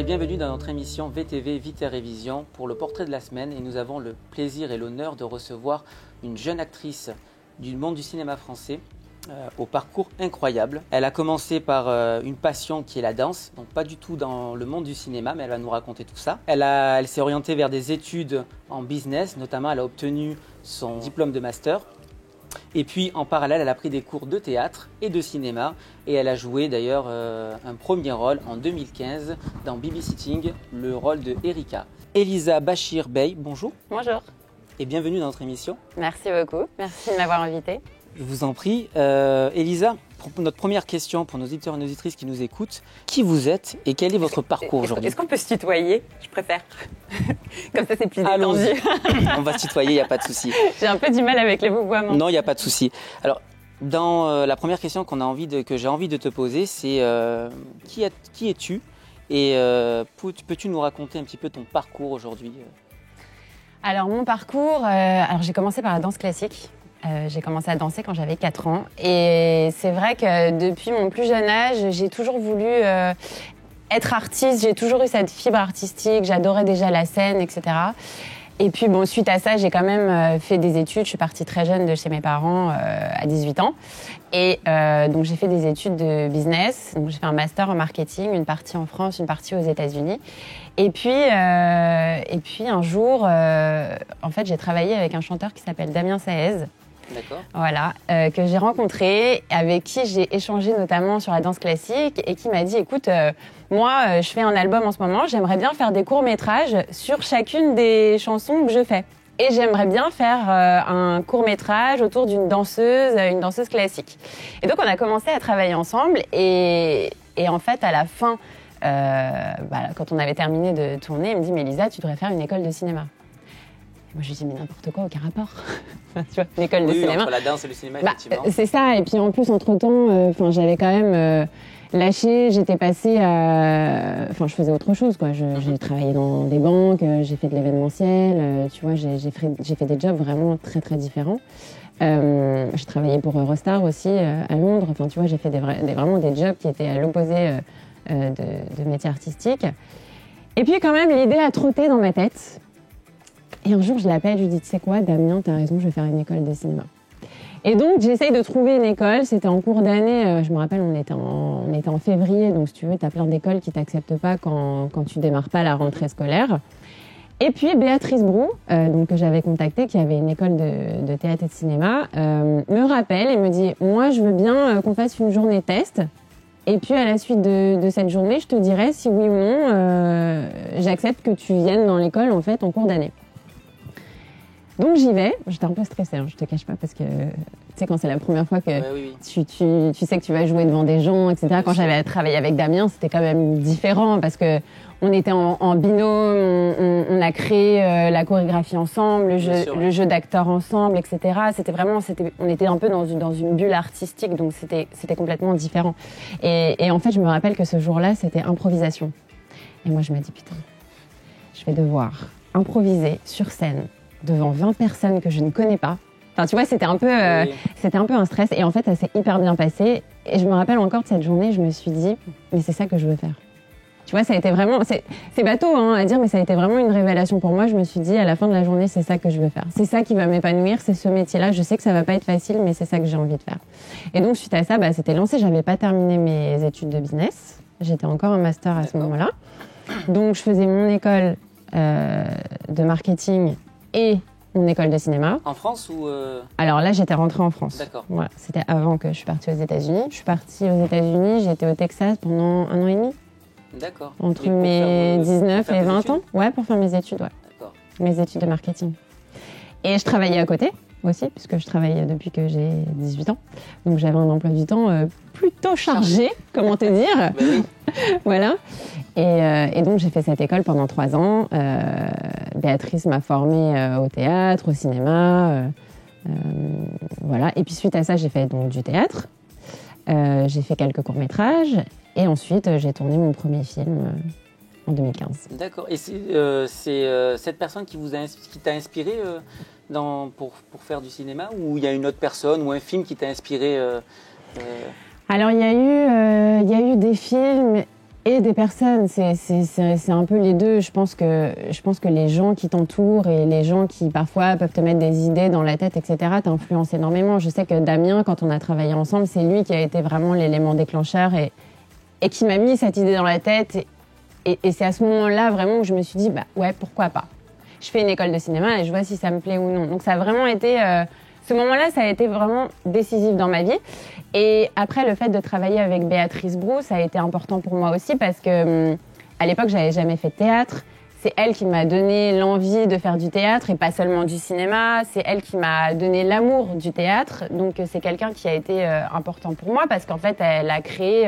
et bienvenue dans notre émission VTV Vite et Révision pour le portrait de la semaine et nous avons le plaisir et l'honneur de recevoir une jeune actrice du monde du cinéma français au parcours incroyable. Elle a commencé par une passion qui est la danse, donc pas du tout dans le monde du cinéma, mais elle va nous raconter tout ça. Elle s'est orientée vers des études en business, notamment elle a obtenu son diplôme de master. Et puis en parallèle, elle a pris des cours de théâtre et de cinéma et elle a joué d'ailleurs un premier rôle en 2015 dans Babysitting, le rôle de Erika. Elisa Bachir Bey, bonjour. Bonjour. Et bienvenue dans notre émission. Merci beaucoup, merci de m'avoir invitée. Je vous en prie. Elisa, notre première question pour nos auditeurs et nos auditrices qui nous écoutent, qui vous êtes et quel est votre parcours aujourd'hui? Est-ce qu'on peut se tutoyer? Je préfère. Comme ça, c'est plus détendu. On va se tutoyer, il n'y a pas de souci. J'ai un peu du mal avec les vouvoiements. Non, il n'y a pas de souci. Alors, dans la première question que j'ai envie de te poser, c'est qui es-tu et peux-tu nous raconter un petit peu ton parcours aujourd'hui? Alors, mon parcours, j'ai commencé par la danse classique. J'ai commencé à danser quand j'avais 4 ans. Et c'est vrai que depuis mon plus jeune âge, j'ai toujours voulu être artiste. J'ai toujours eu cette fibre artistique. J'adorais déjà la scène, etc. Et puis, bon, suite à ça, j'ai quand même fait des études. Je suis partie très jeune de chez mes parents à 18 ans. Et donc, j'ai fait des études de business. Donc, j'ai fait un master en marketing, une partie en France, une partie aux États-Unis. Et puis un jour, en fait, j'ai travaillé avec un chanteur qui s'appelle Damien Saez. D'accord. Voilà, que j'ai rencontré, avec qui j'ai échangé notamment sur la danse classique et qui m'a dit, écoute, moi, je fais un album en ce moment, j'aimerais bien faire des courts-métrages sur chacune des chansons que je fais. Et j'aimerais bien faire un court-métrage autour d'une danseuse, une danseuse classique. Et donc, on a commencé à travailler ensemble et en fait, à la fin, quand on avait terminé de tourner, il me dit, mais Lisa, tu devrais faire une école de cinéma. Moi, je lui dis, mais n'importe quoi, aucun rapport. Tu vois, une école de cinéma. Entre la danse et le cinéma, effectivement. C'est ça. Et puis, en plus, entre-temps, j'avais quand même lâché. J'étais passée à... je faisais autre chose, quoi. J'ai travaillé dans des banques, j'ai fait de l'événementiel. Tu vois, j'ai fait des jobs vraiment très, très différents. J'ai travaillé pour Eurostar aussi, à Londres. Enfin, tu vois, j'ai fait vraiment des jobs qui étaient à l'opposé de métiers artistiques. Et puis, quand même, l'idée a trotté dans ma tête. Et un jour, je l'appelle, je lui dis, tu sais quoi, Damien, t'as raison, je vais faire une école de cinéma. Et donc, j'essaye de trouver une école. C'était en cours d'année. Je me rappelle, on était en février. Donc, si tu veux, t'as plein d'écoles qui t'acceptent pas quand tu démarres pas la rentrée scolaire. Et puis, Béatrice Brou, que j'avais contactée, qui avait une école de théâtre et de cinéma, me rappelle et me dit, moi, je veux bien qu'on fasse une journée test. Et puis, à la suite de cette journée, je te dirai si oui ou non, j'accepte que tu viennes dans l'école, en fait, en cours d'année. Donc j'y vais, j'étais un peu stressée, je te cache pas, parce que tu sais, quand c'est la première fois que tu sais que tu vas jouer devant des gens, etc. Quand j'avais travaillé avec Damien, c'était quand même différent parce que on était en binôme, on a créé la chorégraphie ensemble, le jeu d'acteurs ensemble, etc. On était un peu dans une bulle artistique, donc c'était complètement différent. Et en fait, je me rappelle que ce jour-là, c'était improvisation. Et moi, je me dis, putain, je vais devoir improviser sur scène devant 20 personnes que je ne connais pas. Enfin, tu vois, c'était un peu un stress. Et en fait, ça s'est hyper bien passé. Et je me rappelle encore de cette journée, je me suis dit, mais c'est ça que je veux faire. Tu vois, ça a été vraiment... C'est bateau à dire, mais ça a été vraiment une révélation pour moi. Je me suis dit, à la fin de la journée, c'est ça que je veux faire. C'est ça qui va m'épanouir, c'est ce métier-là. Je sais que ça va pas être facile, mais c'est ça que j'ai envie de faire. Et donc, suite à ça, c'était lancé. J'avais pas terminé mes études de business. J'étais encore en master à ce moment-là. Donc, je faisais mon école de marketing et mon école de cinéma. En France ou Alors là, j'étais rentrée en France. D'accord. Voilà, c'était avant que je suis partie aux États-Unis. Je suis partie aux États-Unis, j'étais au Texas pendant 1 an et demi. D'accord. Entre mes 19 et 20 ans. Ouais, pour faire mes études, ouais. D'accord. Mes études de marketing. Et je travaillais à côté aussi, puisque je travaillais depuis que j'ai 18 ans. Donc j'avais un emploi du temps plutôt chargé, comment te dire. Oui. Voilà. Et donc j'ai fait cette école pendant 3 ans. Béatrice m'a formée au théâtre, au cinéma. Voilà. Et puis suite à ça, j'ai fait donc du théâtre. J'ai fait quelques courts-métrages. Et ensuite, j'ai tourné mon premier film en 2015. D'accord. Et c'est cette personne qui t'a inspiré pour faire du cinéma, ou il y a une autre personne ou un film qui t'a inspiré Alors, il y a eu des films Et des personnes, c'est un peu les deux. Je pense que les gens qui t'entourent et les gens qui parfois peuvent te mettre des idées dans la tête, etc., t'influencent énormément. Je sais que Damien, quand on a travaillé ensemble, c'est lui qui a été vraiment l'élément déclencheur et qui m'a mis cette idée dans la tête. Et c'est à ce moment-là vraiment où je me suis dit, bah ouais, pourquoi pas. Je fais une école de cinéma et je vois si ça me plaît ou non. Donc ça a vraiment été... ce moment-là, ça a été vraiment décisif dans ma vie. Et après, le fait de travailler avec Béatrice Brou, ça a été important pour moi aussi parce que à l'époque, j'avais jamais fait de théâtre. C'est elle qui m'a donné l'envie de faire du théâtre et pas seulement du cinéma. C'est elle qui m'a donné l'amour du théâtre. Donc c'est quelqu'un qui a été important pour moi parce qu'en fait, elle a créé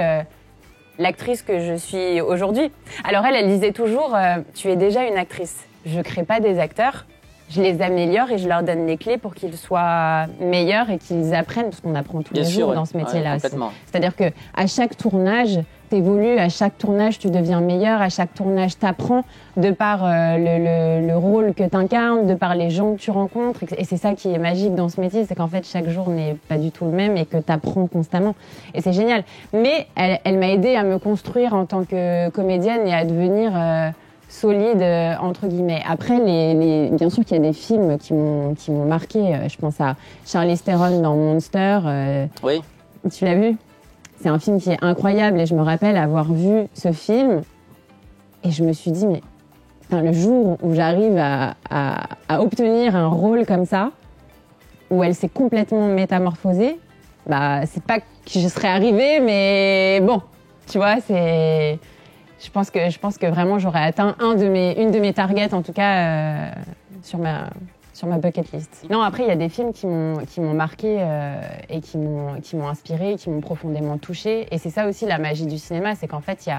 l'actrice que je suis aujourd'hui. Alors elle disait toujours tu es déjà une actrice. Je crée pas des acteurs. Je les améliore et je leur donne les clés pour qu'ils soient meilleurs et qu'ils apprennent, parce qu'on apprend tous les jours dans ce métier-là. C'est-à-dire qu'à chaque tournage, tu évolues, à chaque tournage, tu deviens meilleur, à chaque tournage, tu apprends de par le rôle que tu incarnes, de par les gens que tu rencontres. Et c'est ça qui est magique dans ce métier, c'est qu'en fait, chaque jour n'est pas du tout le même et que tu apprends constamment. Et c'est génial. Mais elle m'a aidée à me construire en tant que comédienne et à devenir... solide, entre guillemets. Après, bien sûr qu'il y a des films qui m'ont marqué. Je pense à Charlize Theron dans Monster. Oui. Tu l'as vu ? C'est un film qui est incroyable et je me rappelle avoir vu ce film et je me suis dit, mais le jour où j'arrive à obtenir un rôle comme ça, où elle s'est complètement métamorphosée, bah, c'est pas que je serais arrivée, mais bon, tu vois, c'est... Je pense que vraiment j'aurais atteint une de mes targets en tout cas sur ma bucket list. Non, après il y a des films qui m'ont marqué et qui m'ont inspiré, qui m'ont profondément touchée. Et c'est ça aussi la magie du cinéma, c'est qu'en fait il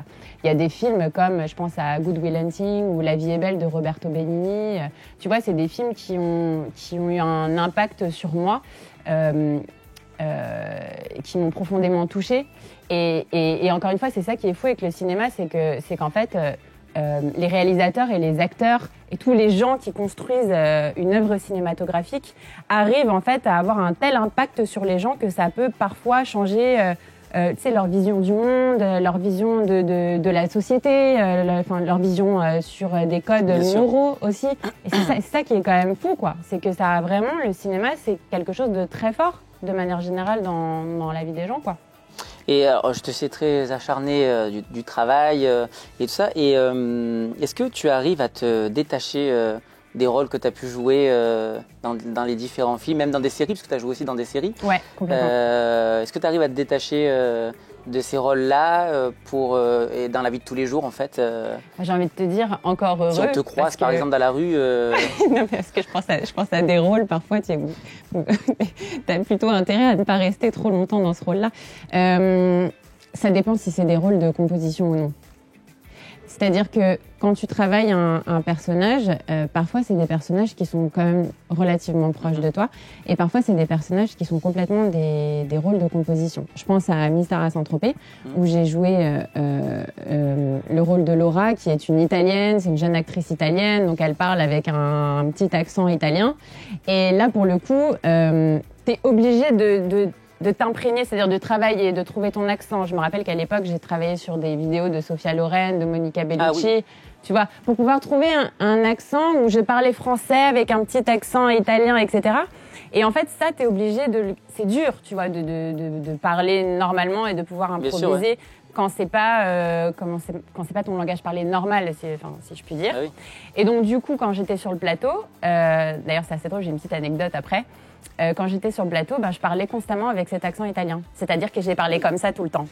y a des films comme je pense à Good Will Hunting ou La vie est belle de Roberto Benigni. Tu vois, c'est des films qui ont eu un impact sur moi. Qui m'ont profondément touchée. Et encore une fois, c'est ça qui est fou avec le cinéma, c'est qu'en fait, les réalisateurs et les acteurs et tous les gens qui construisent une œuvre cinématographique arrivent en fait à avoir un tel impact sur les gens que ça peut parfois changer leur vision du monde, leur vision de la société, leur vision sur des codes moraux aussi. Et c'est ça qui est quand même fou, quoi. C'est que ça a vraiment, le cinéma, c'est quelque chose de très fort de manière générale dans la vie des gens, quoi. Et je te sais très acharné du travail et tout ça. Et est-ce que tu arrives à te détacher des rôles que tu as pu jouer dans les différents films, même dans des séries, parce que tu as joué aussi dans des séries? Ouais, complètement. Est-ce que tu arrives à te détacher de ces rôles-là et dans la vie de tous les jours, en fait J'ai envie de te dire, encore heureux. Si on te croise, par exemple, dans la rue... Non, parce que je pense à des rôles, parfois, tu as plutôt intérêt à ne pas rester trop longtemps dans ce rôle-là. Ça dépend si c'est des rôles de composition ou non. C'est-à-dire que quand tu travailles un personnage, parfois c'est des personnages qui sont quand même relativement proches de toi, et parfois c'est des personnages qui sont complètement des rôles de composition. Je pense à Miss Sarah Saint-Tropez, où j'ai joué le rôle de Laura, qui est une Italienne, c'est une jeune actrice italienne, donc elle parle avec un petit accent italien. Et là, pour le coup, t'es obligé de t'imprégner, c'est-à-dire de travailler, de trouver ton accent. Je me rappelle qu'à l'époque, j'ai travaillé sur des vidéos de Sophia Loren, de Monica Bellucci, oui. Tu vois, pour pouvoir trouver un accent où je parlais français avec un petit accent italien, etc. Et en fait, ça, t'es obligé c'est dur, tu vois, de parler normalement et de pouvoir improviser. Bien sûr, ouais. Quand c'est pas ton langage parlé normal, si je puis dire. Ah oui. Et donc du coup, quand j'étais sur le plateau, d'ailleurs c'est assez drôle, j'ai une petite anecdote après. Quand j'étais sur le plateau, je parlais constamment avec cet accent italien. C'est-à-dire que j'ai parlé comme ça tout le temps.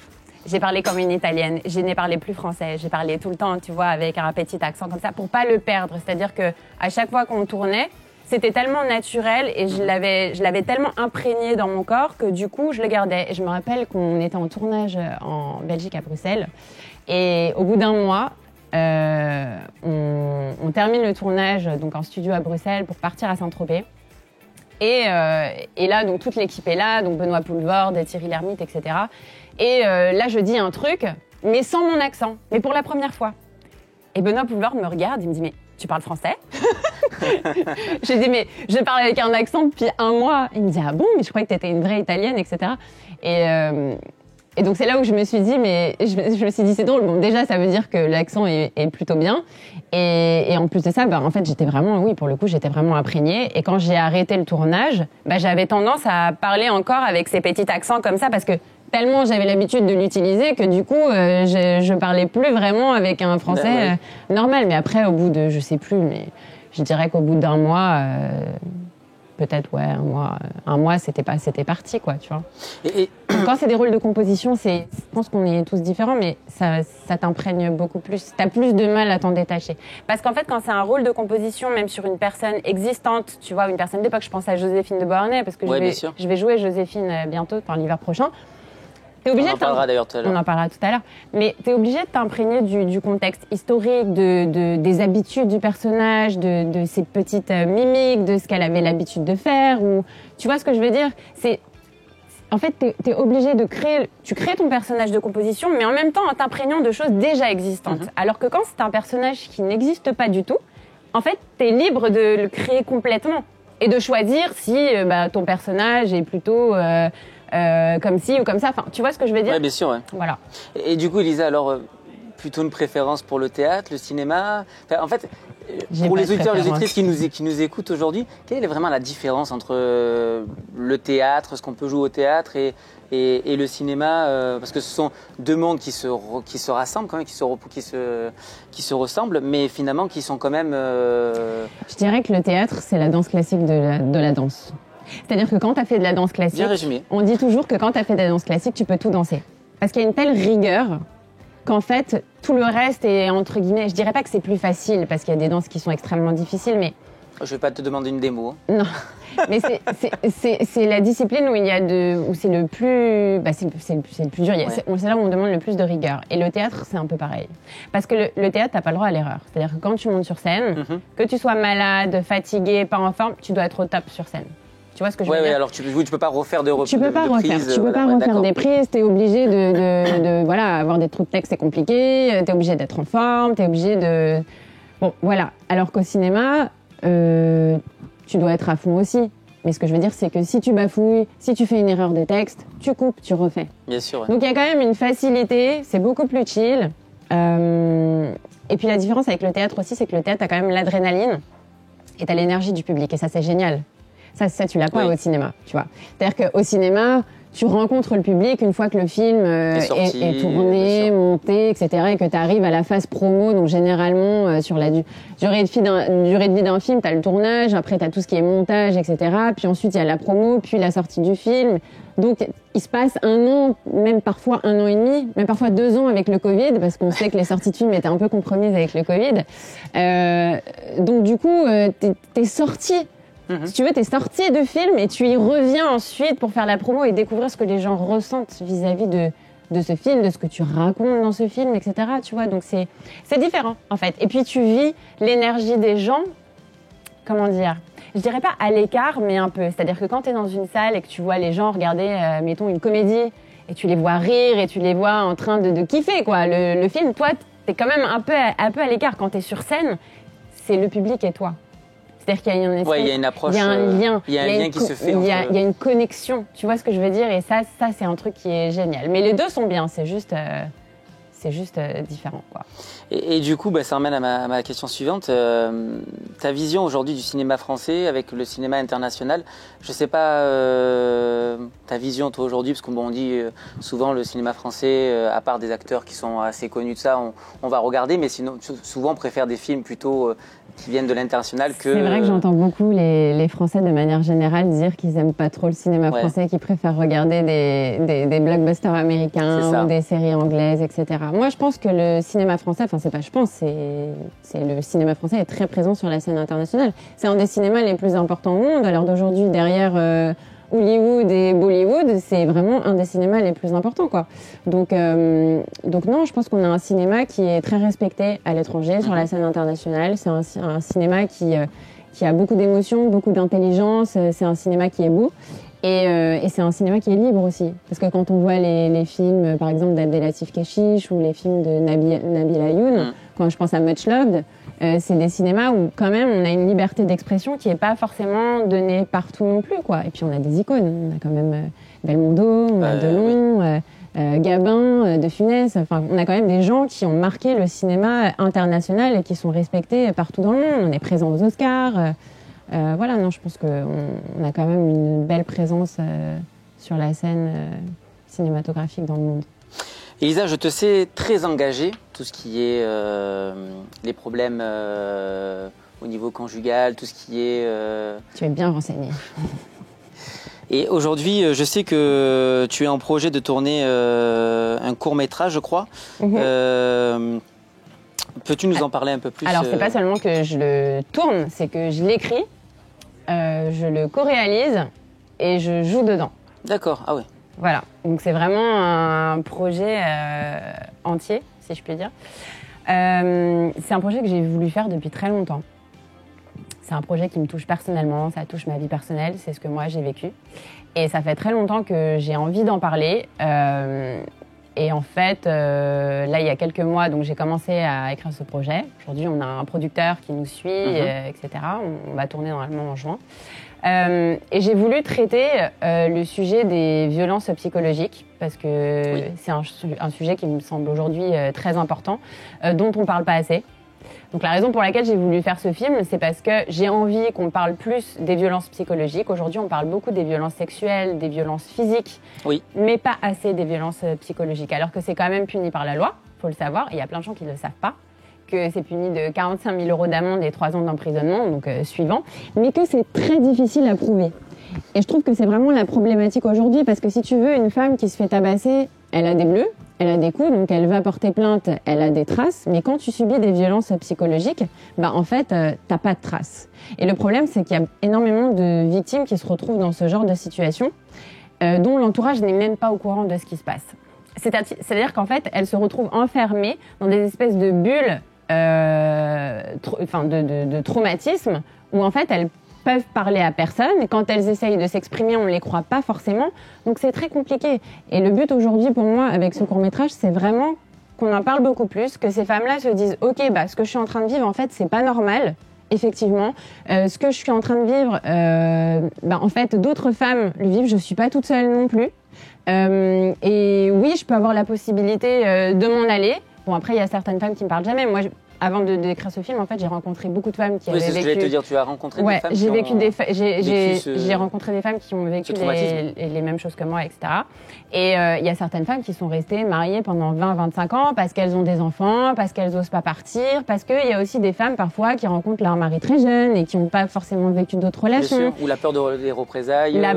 J'ai parlé comme une italienne. Je n'ai parlé plus français. J'ai parlé tout le temps, tu vois, avec un petit accent comme ça, pour pas le perdre. C'est-à-dire que à chaque fois qu'on tournait, c'était tellement naturel et je l'avais tellement imprégné dans mon corps que du coup, je le gardais. Et je me rappelle qu'on était en tournage en Belgique, à Bruxelles. Et au bout d'un mois, on termine le tournage donc en studio à Bruxelles pour partir à Saint-Tropez. Et là, donc toute l'équipe est là, donc Benoît Poelvoorde, Thierry Lhermitte, etc. Et là, je dis un truc, mais sans mon accent, mais pour la première fois. Et Benoît Poelvoorde me regarde, il me dit « Mais tu parles français ?» J'ai dit « Mais je parle avec un accent depuis un mois. » Il me dit « Ah bon, mais je croyais que tu étais une vraie Italienne, etc. » Et donc c'est là où je me suis dit, je me suis dit c'est drôle. Bon, déjà ça veut dire que l'accent est plutôt bien. Et en plus de ça, en fait j'étais vraiment, oui pour le coup j'étais vraiment imprégnée. Et quand j'ai arrêté le tournage, j'avais tendance à parler encore avec ces petits accents comme ça parce que tellement j'avais l'habitude de l'utiliser que du coup je parlais plus vraiment avec un français normal. Mais après au bout de, je sais plus, mais je dirais qu'au bout d'un mois. Peut-être, un mois, c'était parti, quoi, tu vois. Quand c'est des rôles de composition, je pense qu'on est tous différents, mais ça t'imprègne beaucoup plus. T'as plus de mal à t'en détacher. Parce qu'en fait, quand c'est un rôle de composition, même sur une personne existante, tu vois, une personne d'époque, je pense à Joséphine de Beauharnais, parce que je vais jouer Joséphine bientôt, l'hiver prochain. On en parlera d'ailleurs tout à l'heure. On en parlera tout à l'heure. Mais t'es obligé de t'imprégner du contexte historique, des habitudes du personnage, de ses petites mimiques, de ce qu'elle avait l'habitude de faire. Ou tu vois ce que je veux dire ? En fait, t'es obligé de créer. Tu crées ton personnage de composition, mais en même temps en t'imprégnant de choses déjà existantes. Alors que quand c'est un personnage qui n'existe pas du tout, en fait, t'es libre de le créer complètement et de choisir si ton personnage est plutôt comme ci ou comme ça. Enfin, tu vois ce que je veux dire ? Oui, bien sûr. Ouais. Voilà. Et du coup, Elisa, alors, plutôt une préférence pour le théâtre, le cinéma ? En fait, pour les auditeurs et les auditrices qui nous écoutent aujourd'hui, quelle est vraiment la différence entre le théâtre, ce qu'on peut jouer au théâtre et le cinéma parce que ce sont deux mondes qui se rassemblent quand même, qui se ressemblent, mais finalement qui sont quand même... Je dirais que le théâtre, c'est la danse classique de la danse. C'est-à-dire que quand tu as fait de la danse classique, bien résumé. On dit toujours que quand tu as fait de la danse classique, tu peux tout danser. Parce qu'il y a une telle rigueur qu'en fait, tout le reste est entre guillemets, je dirais pas que c'est plus facile, parce qu'il y a des danses qui sont extrêmement difficiles, mais... Je vais pas te demander une démo. Non, mais c'est la discipline où c'est le plus... c'est le plus dur. C'est là où on demande le plus de rigueur. Et le théâtre, c'est un peu pareil. Parce que le théâtre, t'as pas le droit à l'erreur. C'est-à-dire que quand tu montes sur scène, que tu sois malade, fatigué, pas en forme, tu dois être au top sur scène. Tu vois ce que je veux dire ? Oui, alors tu peux pas refaire de reprises. Tu peux pas refaire des prises, t'es obligé de avoir des trous de texte, c'est compliqué, t'es obligé d'être en forme, t'es obligé de... Bon, voilà. Alors qu'au cinéma, tu dois être à fond aussi. Mais ce que je veux dire, c'est que si tu bafouilles, si tu fais une erreur de texte, tu coupes, tu refais. Bien sûr. Ouais. Donc il y a quand même une facilité, c'est beaucoup plus chill. Et puis la différence avec le théâtre aussi, c'est que le théâtre, t'as quand même l'adrénaline et t'as l'énergie du public. Et ça, c'est génial. Ça, tu l'as pas au cinéma, tu vois. C'est-à-dire qu'au cinéma, tu rencontres le public une fois que le film est tourné, monté, etc. et que tu arrives à la phase promo. Donc généralement, sur la durée de vie d'un film, tu as le tournage, après tu as tout ce qui est montage, etc. Puis ensuite, il y a la promo, puis la sortie du film. Donc, il se passe 1 an, même parfois 1 an et demi, même parfois 2 ans avec le Covid, parce qu'on sait que les sorties de films étaient un peu compromises avec le Covid. Donc du coup, t'es sorti. Si tu veux, t'es sorti de film et tu y reviens ensuite pour faire la promo et découvrir ce que les gens ressentent vis-à-vis de ce film, de ce que tu racontes dans ce film, etc. Tu vois, donc c'est différent, en fait. Et puis tu vis l'énergie des gens, comment dire, je dirais pas à l'écart, mais un peu. C'est-à-dire que quand t'es dans une salle et que tu vois les gens regarder, mettons, une comédie, et tu les vois rire et tu les vois en train de kiffer, quoi. Le film, toi, t'es quand même un peu à l'écart. Quand t'es sur scène, c'est le public et toi. C'est-à-dire qu'il y a il y a une approche, il y a un lien, il y a un lien qui se fait. Il y a une connexion. Tu vois ce que je veux dire ? Et ça, c'est un truc qui est génial. Mais les deux sont bien. C'est juste différent, quoi. Et du coup, ça emmène à ma question suivante. Ta vision aujourd'hui du cinéma français avec le cinéma international, je sais pas ta vision toi aujourd'hui, parce qu'on dit souvent le cinéma français, à part des acteurs qui sont assez connus de ça, on va regarder, mais sinon souvent on préfère des films plutôt qui viennent de l'international que... C'est vrai que j'entends beaucoup les Français de manière générale dire qu'ils aiment pas trop le cinéma français, qu'ils préfèrent regarder des blockbusters américains ou des séries anglaises, etc. Moi, je pense que le cinéma français, enfin c'est pas je pense, c'est le cinéma français est très présent sur la scène internationale. C'est un des cinémas les plus importants au monde. À l'heure d'aujourd'hui, derrière Hollywood et Bollywood, c'est vraiment un des cinémas les plus importants, quoi. Donc non, je pense qu'on a un cinéma qui est très respecté à l'étranger, sur la scène internationale. C'est un cinéma qui a beaucoup d'émotions, beaucoup d'intelligence. C'est un cinéma qui est beau. Et c'est un cinéma qui est libre aussi. Parce que quand on voit les films, par exemple, d'Abdelatif Kechiche ou les films de Nabil Ayoun, quand je pense à Much Loved, c'est des cinémas où quand même on a une liberté d'expression qui est pas forcément donnée partout non plus, quoi. Et puis on a des icônes. On a quand même Belmondo, on a Delon, Gabin, De Funès. Enfin, on a quand même des gens qui ont marqué le cinéma international et qui sont respectés partout dans le monde. On est présent aux Oscars. Voilà, non, je pense qu'on a quand même une belle présence sur la scène cinématographique dans le monde. Elisa, je te sais très engagée, tout ce qui est les problèmes au niveau conjugal, tout ce qui est... Tu es bien renseignée. Et aujourd'hui, je sais que tu es en projet de tourner un court-métrage, je crois. Peux-tu nous en parler un peu plus? Alors, c'est pas seulement que je le tourne, c'est que je l'écris, je le co-réalise et je joue dedans. D'accord, ah ouais. Voilà, donc c'est vraiment un projet entier, si je puis dire. C'est un projet que j'ai voulu faire depuis très longtemps. C'est un projet qui me touche personnellement, ça touche ma vie personnelle, c'est ce que moi j'ai vécu. Et ça fait très longtemps que j'ai envie d'en parler. Et en fait, là, il y a quelques mois, donc j'ai commencé à écrire ce projet. Aujourd'hui, on a un producteur qui nous suit, etc. On va tourner normalement en juin. Et j'ai voulu traiter le sujet des violences psychologiques parce que c'est un sujet qui me semble aujourd'hui très important, dont on ne parle pas assez. Donc la raison pour laquelle j'ai voulu faire ce film, c'est parce que j'ai envie qu'on parle plus des violences psychologiques. Aujourd'hui, on parle beaucoup des violences sexuelles, des violences physiques, mais pas assez des violences psychologiques. Alors que c'est quand même puni par la loi, faut le savoir. Il y a plein de gens qui ne le savent pas. Que c'est puni de 45 000 € d'amende et 3 ans d'emprisonnement, donc suivant, mais que c'est très difficile à prouver. Et je trouve que c'est vraiment la problématique aujourd'hui, parce que si tu veux, une femme qui se fait tabasser, elle a des bleus, elle a des coups, donc elle va porter plainte, elle a des traces, mais quand tu subis des violences psychologiques, en fait, t'as pas de traces. Et le problème, c'est qu'il y a énormément de victimes qui se retrouvent dans ce genre de situation, dont l'entourage n'est même pas au courant de ce qui se passe. C'est-à-dire qu'en fait, elles se retrouvent enfermées dans des espèces de bulles de traumatisme où en fait elles peuvent parler à personne et quand elles essayent de s'exprimer on ne les croit pas forcément, donc c'est très compliqué. Et le but aujourd'hui pour moi avec ce court-métrage, c'est vraiment qu'on en parle beaucoup plus, que ces femmes-là se disent ok, ce que je suis en train de vivre en fait c'est pas normal. Effectivement, ce que je suis en train de vivre, en fait d'autres femmes le vivent, je suis pas toute seule non plus. Et oui, je peux avoir la possibilité de m'en aller. Bon, après, il y a certaines femmes qui me parlent jamais. Moi, avant d'écrire ce film, en fait, j'ai rencontré beaucoup de femmes qui avaient vécu... Oui, c'est ce que je voulais te dire. Tu as rencontré des femmes j'ai rencontré des femmes qui ont vécu les mêmes choses que moi, etc. Et il y a certaines femmes qui sont restées mariées pendant 20-25 ans parce qu'elles ont des enfants, parce qu'elles n'osent pas partir, parce qu'il y a aussi des femmes, parfois, qui rencontrent leur mari très jeune et qui n'ont pas forcément vécu d'autres relations. Bien sûr. Ou la peur des représailles. La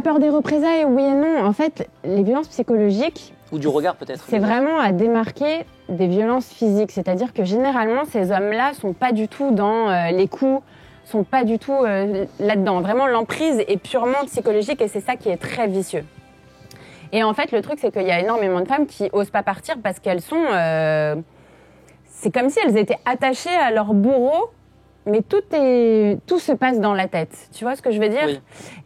peur des représailles, oui et non. En fait, les violences psychologiques... Ou du regard peut-être. C'est vraiment à démarquer des violences physiques. C'est-à-dire que généralement, ces hommes-là sont pas du tout dans les coups, sont pas du tout là-dedans. Vraiment, l'emprise est purement psychologique et c'est ça qui est très vicieux. Et en fait, le truc, c'est qu'il y a énormément de femmes qui osent pas partir parce qu'elles sont... c'est comme si elles étaient attachées à leur bourreau, mais tout se passe dans la tête. Tu vois ce que je veux dire ? Oui.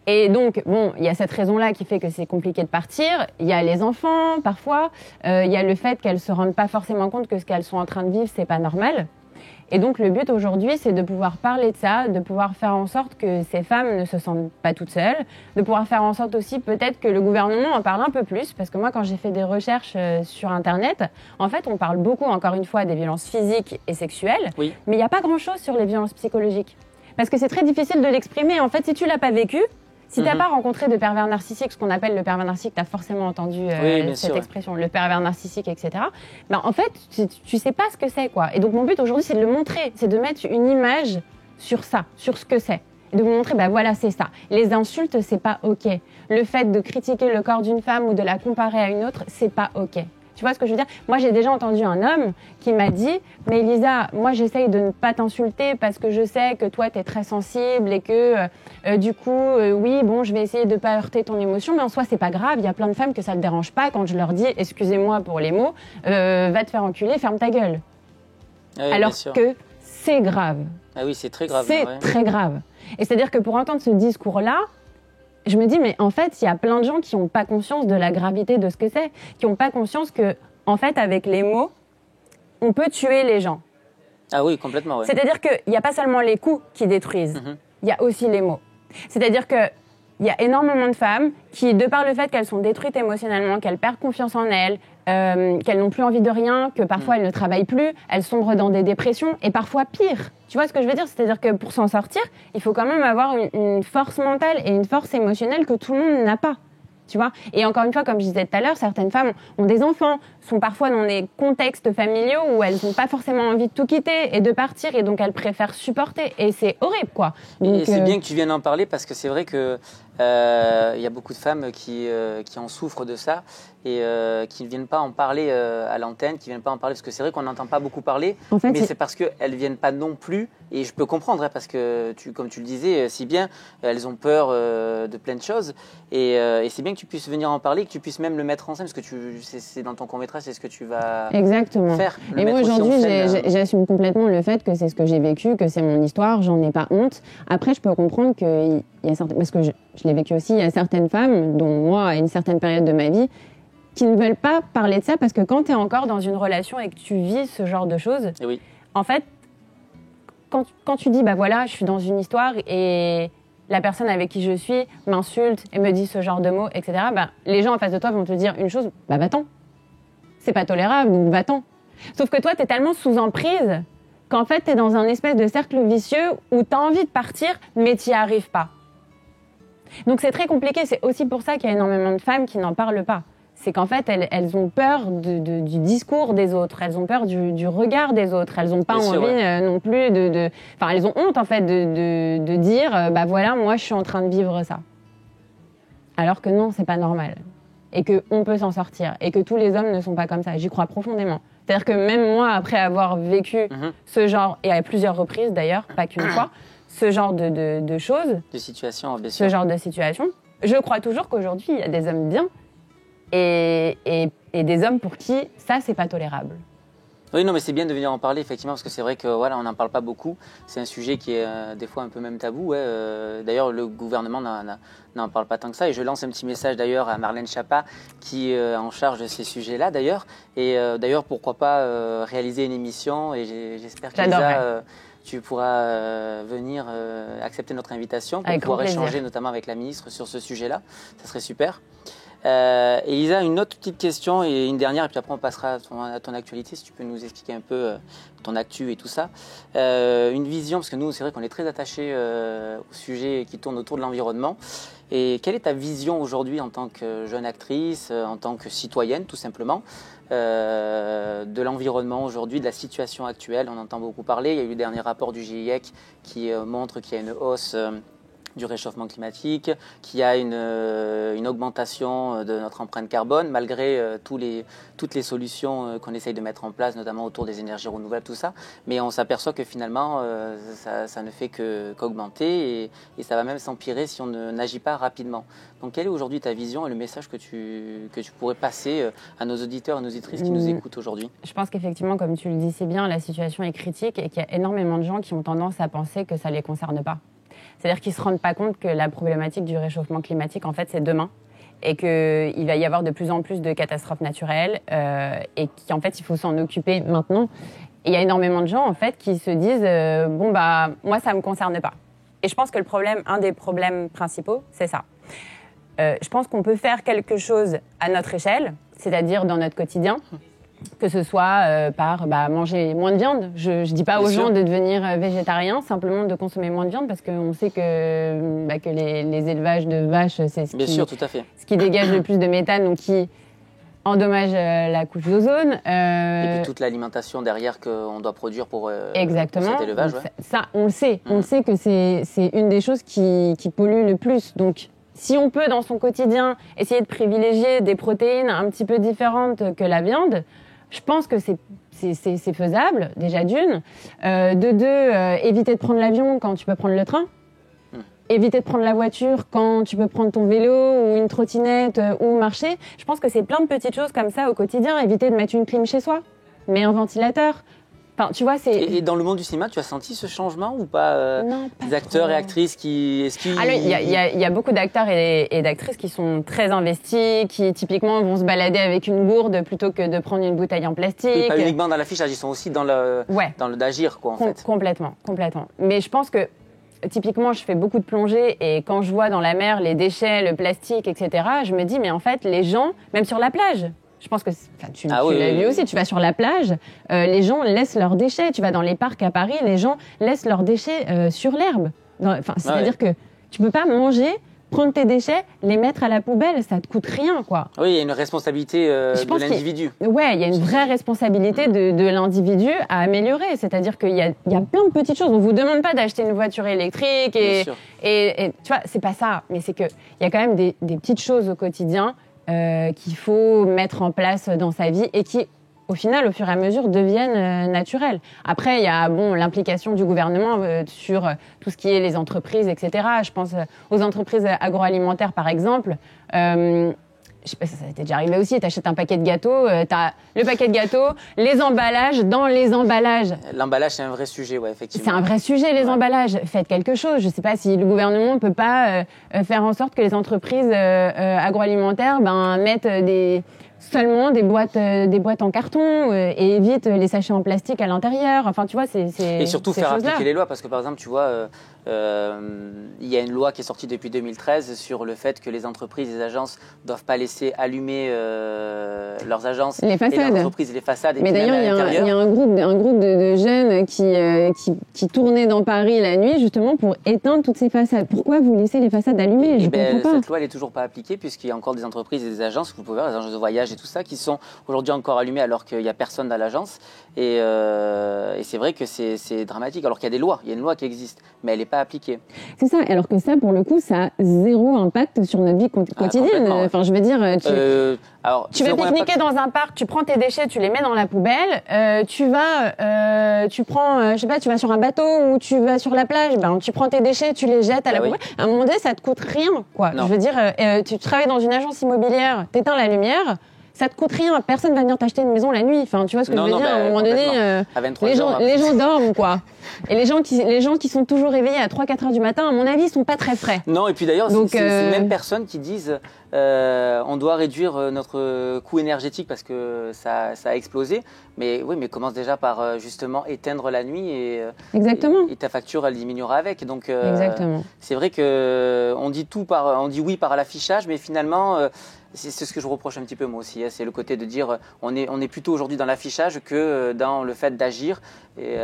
Et donc, bon, il y a cette raison-là qui fait que c'est compliqué de partir. Il y a les enfants, parfois. Il y a le fait qu'elles se rendent pas forcément compte que ce qu'elles sont en train de vivre, c'est pas normal. Et donc, le but aujourd'hui, c'est de pouvoir parler de ça, de pouvoir faire en sorte que ces femmes ne se sentent pas toutes seules, de pouvoir faire en sorte aussi peut-être que le gouvernement en parle un peu plus, parce que moi, quand j'ai fait des recherches sur Internet, en fait, on parle beaucoup, encore une fois, des violences physiques et sexuelles, mais il n'y a pas grand-chose sur les violences psychologiques. Parce que c'est très difficile de l'exprimer. En fait, si tu l'as pas vécu, si tu n'as pas rencontré de pervers narcissique, ce qu'on appelle le pervers narcissique, tu as forcément entendu cette expression, le pervers narcissique, etc. En fait, tu sais pas ce que c'est, quoi. Et donc, mon but aujourd'hui, c'est de le montrer, c'est de mettre une image sur ça, sur ce que c'est. Et de vous montrer, voilà, c'est ça. Les insultes, c'est pas OK. Le fait de critiquer le corps d'une femme ou de la comparer à une autre, c'est pas OK. Tu vois ce que je veux dire ? Moi, j'ai déjà entendu un homme qui m'a dit « Mais Elisa, moi, j'essaye de ne pas t'insulter parce que je sais que toi, t'es très sensible et que, du coup, oui, bon, je vais essayer de pas heurter ton émotion, mais en soi, c'est pas grave. Il y a plein de femmes que ça ne dérange pas quand je leur dis « Excusez-moi pour les mots, va te faire enculer, ferme ta gueule. Oui, » alors que c'est grave. Ah oui, c'est très grave. C'est très grave. Et c'est-à-dire que pour entendre ce discours-là, je me dis, mais en fait, il y a plein de gens qui n'ont pas conscience de la gravité de ce que c'est, qui n'ont pas conscience que, en fait, avec les mots, on peut tuer les gens. Ah oui, complètement, oui. C'est-à-dire qu'il n'y a pas seulement les coups qui détruisent, il y a aussi les mots. C'est-à-dire que il y a énormément de femmes qui, de par le fait qu'elles sont détruites émotionnellement, qu'elles perdent confiance en elles, qu'elles n'ont plus envie de rien, que parfois elles ne travaillent plus, elles sombrent dans des dépressions et parfois pire. Tu vois ce que je veux dire? C'est-à-dire que pour s'en sortir, il faut quand même avoir une force mentale et une force émotionnelle que tout le monde n'a pas. Tu vois? Et encore une fois, comme je disais tout à l'heure, certaines femmes ont des enfants, sont parfois dans des contextes familiaux où elles n'ont pas forcément envie de tout quitter et de partir, et donc elles préfèrent supporter. Et c'est horrible, quoi. Donc, et c'est bien que tu viennes en parler, parce que c'est vrai que y a beaucoup de femmes qui en souffrent de ça et qui ne viennent pas en parler à l'antenne, qui ne viennent pas en parler, parce que c'est vrai qu'on n'entend pas beaucoup parler, en fait, mais c'est parce qu'elles ne viennent pas non plus, et je peux comprendre, hein, parce que, comme tu le disais si bien, elles ont peur de plein de choses, et c'est bien que tu puisses venir en parler, que tu puisses même le mettre en scène, parce que c'est dans ton court-métrage, c'est ce que tu vas Exactement. faire. Et moi aujourd'hui, j'assume complètement le fait que c'est ce que j'ai vécu, que c'est mon histoire, j'en ai pas honte. Après, je peux comprendre qu'il y a certaines, parce que je l'ai vécu aussi, il y a certaines femmes, dont moi, à une certaine période de ma vie, qui ne veulent pas parler de ça, parce que quand tu es encore dans une relation et que tu vis ce genre de choses, et oui. En fait, quand tu dis, bah voilà, je suis dans une histoire et la personne avec qui je suis m'insulte et me dit ce genre de mots, etc., bah, les gens en face de toi vont te dire une chose, bah va-t'en. C'est pas tolérable, donc va-t'en. Sauf que toi, t'es tellement sous emprise qu'en fait, t'es dans un espèce de cercle vicieux où t'as envie de partir, mais t'y arrives pas. Donc c'est très compliqué, c'est aussi pour ça qu'il y a énormément de femmes qui n'en parlent pas. C'est qu'en fait, elles ont peur du discours des autres, elles ont peur du regard des autres, elles n'ont pas envie non plus Enfin, elles ont honte en fait de dire, bah voilà, moi je suis en train de vivre ça. Alors que non, c'est pas normal. Et qu'on peut s'en sortir. Et que tous les hommes ne sont pas comme ça. J'y crois profondément. C'est-à-dire que même moi, après avoir vécu ce genre, et à plusieurs reprises d'ailleurs, pas qu'une fois, ce genre de choses, de situation, bien sûr. Ce genre de situation, je crois toujours qu'aujourd'hui, il y a des hommes bien et des hommes pour qui ça, c'est pas tolérable. Oui, non, mais c'est bien de venir en parler, effectivement, parce que c'est vrai que voilà, on n'en parle pas beaucoup. C'est un sujet qui est des fois un peu même tabou. Ouais. D'ailleurs, le gouvernement n'en parle pas tant que ça. Et je lance un petit message d'ailleurs à Marlène Schiappa, qui est en charge de ces sujets-là d'ailleurs. Et d'ailleurs, pourquoi pas réaliser une émission. Et j'espère que tu pourras venir accepter notre invitation pour pouvoir échanger notamment avec la ministre sur ce sujet-là. Ça serait super. Elisa, une autre petite question et une dernière, et puis après on passera à ton actualité, si tu peux nous expliquer un peu ton actu et tout ça. Une vision, parce que nous, c'est vrai qu'on est très attachés au sujet qui tourne autour de l'environnement. Et quelle est ta vision aujourd'hui en tant que jeune actrice, en tant que citoyenne tout simplement, de l'environnement aujourd'hui, de la situation actuelle? On entend beaucoup parler, il y a eu le dernier rapport du GIEC qui montre qu'il y a une hausse du réchauffement climatique, qu'il y a une augmentation de notre empreinte carbone, malgré toutes les solutions qu'on essaye de mettre en place, notamment autour des énergies renouvelables, tout ça. Mais on s'aperçoit que finalement, ça ne fait qu'augmenter et ça va même s'empirer si on n'agit pas rapidement. Donc, quelle est aujourd'hui ta vision et le message que tu pourrais passer à nos auditeurs et nos auditrices qui nous écoutent aujourd'hui? Je pense qu'effectivement, comme tu le dis si bien, la situation est critique et qu'il y a énormément de gens qui ont tendance à penser que ça ne les concerne pas. C'est-à-dire qu'ils ne se rendent pas compte que la problématique du réchauffement climatique, en fait, c'est demain. Et qu'il va y avoir de plus en plus de catastrophes naturelles et qu'en fait, il faut s'en occuper maintenant. Et il y a énormément de gens, en fait, qui se disent bon, bah, moi, ça ne me concerne pas. Et je pense que un des problèmes principaux, c'est ça. Je pense qu'on peut faire quelque chose à notre échelle, c'est-à-dire dans notre quotidien, que ce soit par manger moins de viande. Je ne dis pas aux gens de devenir végétariens, simplement de consommer moins de viande, parce qu'on sait que les élevages de vaches, c'est ce qui dégage le plus de méthane, donc qui endommage la couche d'ozone. Et puis toute l'alimentation derrière qu'on doit produire pour cet élevage. Ouais. Ça, on le sait. On le sait que c'est une des choses qui pollue le plus. Donc, si on peut, dans son quotidien, essayer de privilégier des protéines un petit peu différentes que la viande, je pense que c'est faisable, déjà d'une. De deux, éviter de prendre l'avion quand tu peux prendre le train. Éviter de prendre la voiture quand tu peux prendre ton vélo ou une trottinette ou marcher. Je pense que c'est plein de petites choses comme ça au quotidien. Éviter de mettre une clim chez soi. Mets un ventilateur. Enfin, tu vois, et dans le monde du cinéma, tu as senti ce changement ou pas? Non, pas des acteurs et actrices qui... Alors, il y a beaucoup d'acteurs et d'actrices qui sont très investis, qui typiquement vont se balader avec une gourde plutôt que de prendre une bouteille en plastique. Et pas uniquement dans l'affiche, ils sont aussi dans le d'agir, quoi, en fait. Complètement. Mais je pense que typiquement, je fais beaucoup de plongée et quand je vois dans la mer les déchets, le plastique, etc., je me dis, mais en fait, les gens, même sur la plage, je pense que tu l'as vu aussi, tu vas sur la plage, les gens laissent leurs déchets. Tu vas dans les parcs à Paris, les gens laissent leurs déchets sur l'herbe. C'est-à-dire que tu peux pas manger, prendre tes déchets, les mettre à la poubelle, ça te coûte rien, quoi. Oui, il y a une responsabilité de l'individu. Il y a une vraie responsabilité de l'individu à améliorer. C'est-à-dire qu'il y a plein de petites choses. On vous demande pas d'acheter une voiture électrique et tu vois, c'est pas ça. Mais c'est que il y a quand même des petites choses au quotidien qu'il faut mettre en place dans sa vie et qui, au final, au fur et à mesure, deviennent naturelles. Après, il y a l'implication du gouvernement sur tout ce qui est les entreprises, etc. Je pense aux entreprises agroalimentaires, par exemple. Je sais pas si ça t'est déjà arrivé aussi, t'achètes un paquet de gâteaux, t'as le paquet de gâteaux, les emballages, dans les emballages. L'emballage, c'est un vrai sujet, ouais, effectivement. C'est un vrai sujet, les emballages. Faites quelque chose. Je sais pas si le gouvernement peut pas faire en sorte que les entreprises agroalimentaires mettent seulement des boîtes en carton et évite les sachets en plastique à l'intérieur. Enfin, tu vois, et surtout faire appliquer les lois, parce que par exemple, tu vois, il y a une loi qui est sortie depuis 2013 sur le fait que les entreprises et les agences doivent pas laisser allumer leurs agences, les façades. Et les entreprises et les façades. Mais d'ailleurs, il y a un groupe de jeunes qui tournaient dans Paris la nuit justement pour éteindre toutes ces façades. Pourquoi vous laissez les façades allumées? Je comprends pas. Cette loi, elle est toujours pas appliquée puisqu'il y a encore des entreprises et des agences, vous pouvez voir, les agences de voyage et tout ça, qui sont aujourd'hui encore allumées alors qu'il y a personne dans l'agence. Et c'est vrai que c'est dramatique. Alors qu'il y a des lois, il y a une loi qui existe, mais elle n'est pas appliquée. C'est ça. Alors que ça, pour le coup, ça a zéro impact sur notre vie quoitidienne. Enfin, je veux dire, tu vas pique-niquer dans un parc, tu prends tes déchets, tu les mets dans la poubelle. Tu prends, je sais pas, tu vas sur un bateau ou tu vas sur la plage, tu prends tes déchets, tu les jettes à la poubelle. À un moment donné, ça te coûte rien, quoi. Non. Je veux dire, tu travailles dans une agence immobilière, t'éteins la lumière. Ça te coûte rien, personne va venir t'acheter une maison la nuit. Enfin, tu vois ce que je veux dire. À un moment donné, les gens dorment, quoi. Et les gens qui sont toujours réveillés à 3-4 heures du matin, à mon avis, ils sont pas très frais. Non, et puis d'ailleurs, c'est les mêmes personnes qui disent on doit réduire notre coût énergétique parce que ça a explosé. Mais oui, mais commence déjà par justement éteindre la nuit et ta facture elle diminuera avec. Donc c'est vrai que on dit oui par l'affichage, mais finalement c'est ce que je reproche un petit peu moi aussi. C'est le côté de dire on est plutôt aujourd'hui dans l'affichage que dans le fait d'agir et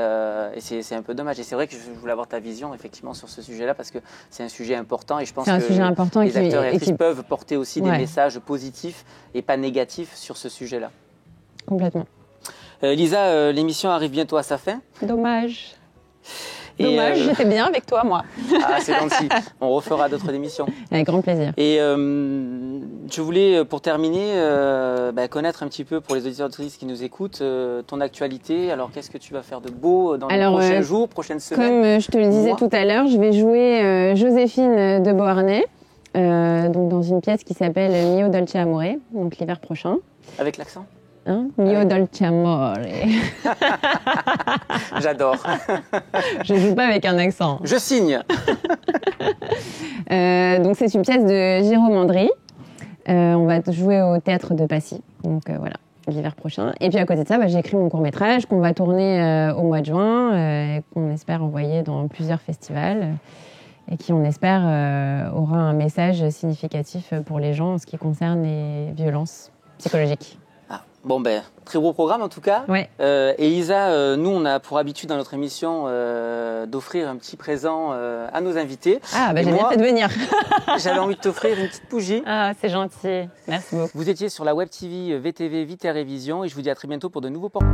c'est un peu dommage. Et c'est vrai que je voulais avoir ta vision effectivement sur ce sujet-là parce que c'est un sujet important et je pense que les acteurs et actrices peuvent porter aussi des messages positifs et pas négatifs sur ce sujet-là. Complètement. Lisa, l'émission arrive bientôt à sa fin. Dommage. J'étais bien avec toi, moi. Ah, c'est gentil. On refera d'autres émissions. Avec grand plaisir. Et je voulais, pour terminer, connaître un petit peu pour les auditeurs qui nous écoutent, ton actualité. Alors, qu'est-ce que tu vas faire de beau dans les prochains jours, prochaines semaines? Comme je te le disais tout à l'heure, je vais jouer Joséphine de Beauharnais, donc dans une pièce qui s'appelle Mio Dolce Amore, donc l'hiver prochain. Avec l'accent? Mio Dolce Amore. J'adore. Je joue pas avec un accent. Je signe. Donc c'est une pièce de Jérôme Andry. On va jouer au théâtre de Passy. Donc voilà, l'hiver prochain. Et puis à côté de ça, j'ai écrit mon court-métrage qu'on va tourner au mois de juin, et qu'on espère envoyer dans plusieurs festivals. Et qui, on espère, aura un message significatif pour les gens en ce qui concerne les violences psychologiques. Bon très beau programme en tout cas. Ouais. Elisa, nous on a pour habitude dans notre émission d'offrir un petit présent à nos invités. Ah j'ai bien fait de venir. J'avais envie de t'offrir une petite bougie. Ah c'est gentil, merci beaucoup. Vous étiez sur la web TV VTV Vite et Révision et je vous dis à très bientôt pour de nouveaux portraits.